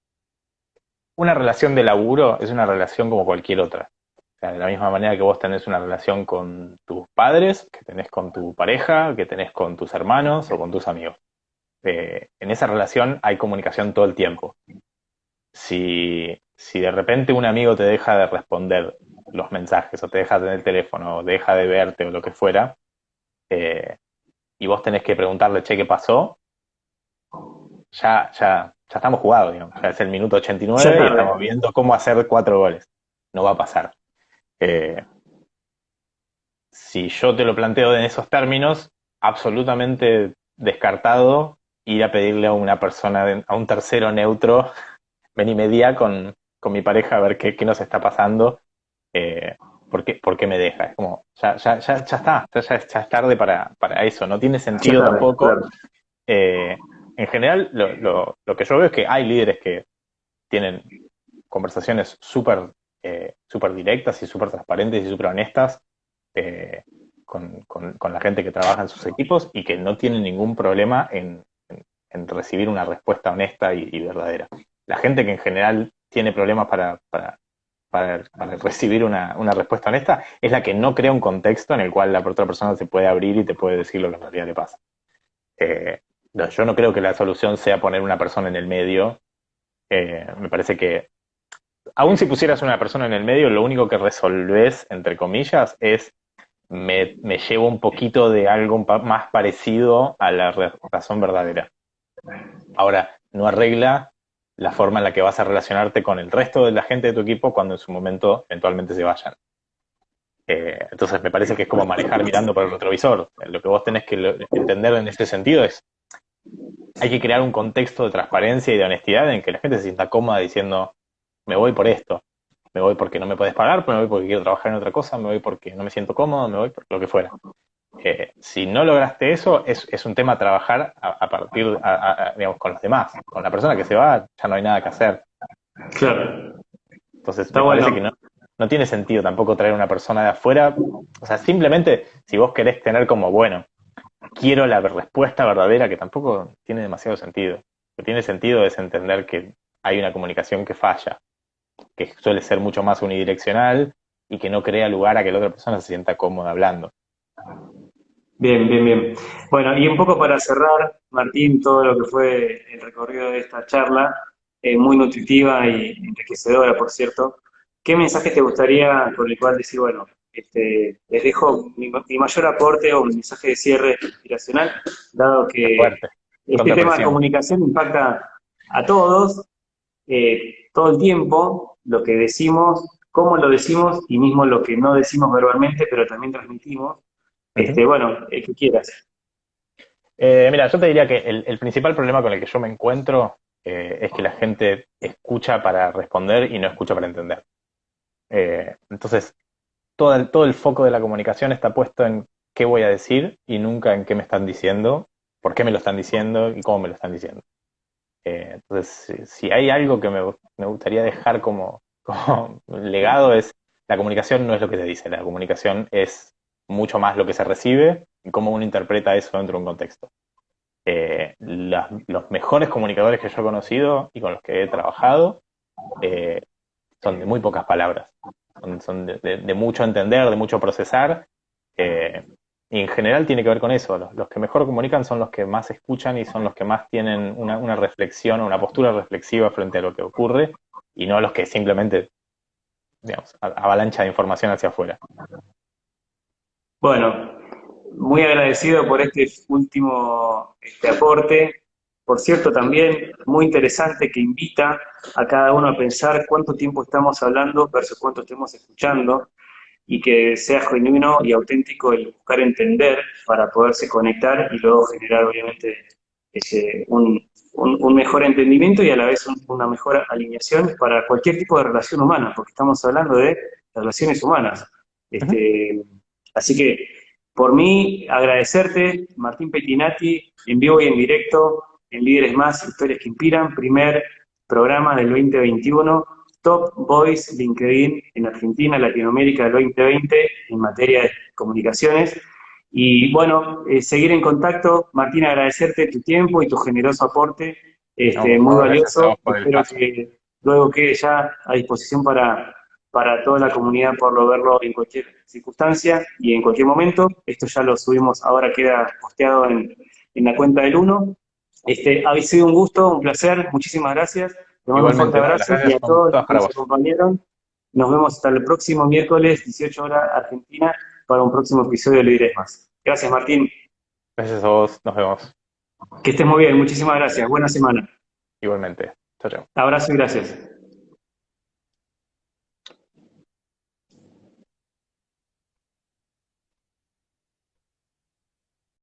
una relación de laburo es una relación como cualquier otra. O sea, de la misma manera que vos tenés una relación con tus padres, que tenés con tu pareja, que tenés con tus hermanos o con tus amigos. En esa relación hay comunicación todo el tiempo. Si de repente un amigo te deja de responder los mensajes o te deja de tener el teléfono o deja de verte o lo que fuera, eh, y vos tenés que preguntarle, che, ¿qué pasó? Ya estamos jugados, digamos. Ya es el minuto Ya 89 y tarde. estamos viendo cómo hacer 4 goles. No va a pasar. Eh, si yo te lo planteo en esos términos, absolutamente descartado ir a pedirle a una persona, a un tercero neutro, ven y media con mi pareja a ver qué nos está pasando, eh, por qué me deja. Es como, ya está, ya es tarde para eso, no tiene Ya sentido tarde, tampoco. claro. En general, lo que yo veo es que hay líderes que tienen conversaciones súper directas y súper transparentes y súper honestas eh, con la gente que trabaja en sus equipos y que no tienen ningún problema en recibir una respuesta honesta y verdadera. La gente que en general tiene problemas para recibir una respuesta honesta es la que no crea un contexto en el cual la otra persona se puede abrir y te puede decir lo que en realidad le pasa. Eh, no, yo no creo que la solución sea poner una persona en el medio. Me parece que aún si pusieras una persona en el medio, lo único que resolvés, entre comillas, es me llevo un poquito de algo más parecido a la razón verdadera. Ahora, no arregla la forma en la que vas a relacionarte con el resto de la gente de tu equipo cuando en su momento eventualmente se vayan. Entonces me parece que es como manejar mirando por el retrovisor. Lo que vos tenés que entender en este sentido es, hay que crear un contexto de transparencia y de honestidad en que la gente se sienta cómoda diciendo, me voy por esto, me voy porque no me puedes pagar, me voy porque quiero trabajar en otra cosa, me voy porque no me siento cómodo, me voy por lo que fuera. Si no lograste eso, es un tema a trabajar a partir, digamos, con los demás. Con la persona que se va, ya no hay nada que hacer. Claro. Entonces, Está me parece que bueno. no tiene sentido tampoco traer una persona de afuera. O sea, simplemente, si vos querés tener como, bueno, quiero la respuesta verdadera, que tampoco tiene demasiado sentido. Lo que tiene sentido es entender que hay una comunicación que falla, que suele ser mucho más unidireccional y que no crea lugar a que la otra persona se sienta cómoda hablando. Bien, bien, bien. Bueno, y un poco para cerrar, Martín, todo lo que fue el recorrido de esta charla, muy nutritiva y enriquecedora, por cierto. ¿Qué mensaje te gustaría con el cual decir, bueno, les dejo mi mayor aporte o mi mensaje de cierre inspiracional, dado Qué que fuerte. este Cuánta tema de presión. comunicación impacta a todos, todo el tiempo, lo que decimos, cómo lo decimos y mismo lo que no decimos verbalmente, pero también transmitimos. Ujú. Bueno, el que quieras. Mira, yo te diría que el principal problema con el que yo me encuentro es que la gente escucha para responder y no escucha para entender. Entonces, todo el foco de la comunicación está puesto en qué voy a decir y nunca en qué me están diciendo, por qué me lo están diciendo y cómo me lo están diciendo. Entonces, si hay algo que me gustaría dejar como, como legado es la comunicación no es lo que se dice, la comunicación es mucho más lo que se recibe y cómo uno interpreta eso dentro de un contexto. Los mejores comunicadores que yo he conocido y con los que he trabajado eh, son de muy pocas palabras, son de mucho entender, de mucho procesar, eh, y en general tiene que ver con eso. Los que mejor comunican son los que más escuchan y son los que más tienen una reflexión o una postura reflexiva frente a lo que ocurre y no los que simplemente, digamos, avalancha de información hacia afuera. Bueno, muy agradecido por este último aporte. Por cierto, también muy interesante que invita a cada uno a pensar cuánto tiempo estamos hablando versus cuánto estemos escuchando y que sea genuino y auténtico el buscar entender para poderse conectar y luego generar obviamente un mejor entendimiento y a la vez una mejor alineación para cualquier tipo de relación humana, porque estamos hablando de relaciones humanas. Ujú. Este, Así que por mí agradecerte, Martín Pettinati, en vivo y en directo, en Líderes Más, Historias que Inspiran, primer programa del 2021. Top Voice LinkedIn en Argentina, Latinoamérica del 2020 en materia de comunicaciones. Y bueno, seguir en contacto. Martín, agradecerte tu tiempo y tu generoso aporte, No, por muy favor, gracias a valioso. vos por el Espero espacio. que luego quede ya a disposición para toda la comunidad por lo verlo en cualquier circunstancia y en cualquier momento. Esto ya lo subimos, ahora queda posteado en la cuenta del Uno. Ha sido un gusto, un placer, muchísimas gracias. Te mando un fuerte Igualmente, ¿no? Las abrazo y gracias a son todos los todas que para nos vos. acompañaron. Nos vemos hasta el próximo miércoles, 18 horas Argentina, para un próximo episodio de Líderes Más. Gracias, Martín. Gracias a vos, nos vemos. Que estés muy bien. Muchísimas gracias. Buena semana. Igualmente. Chao, chao. Abrazo y gracias.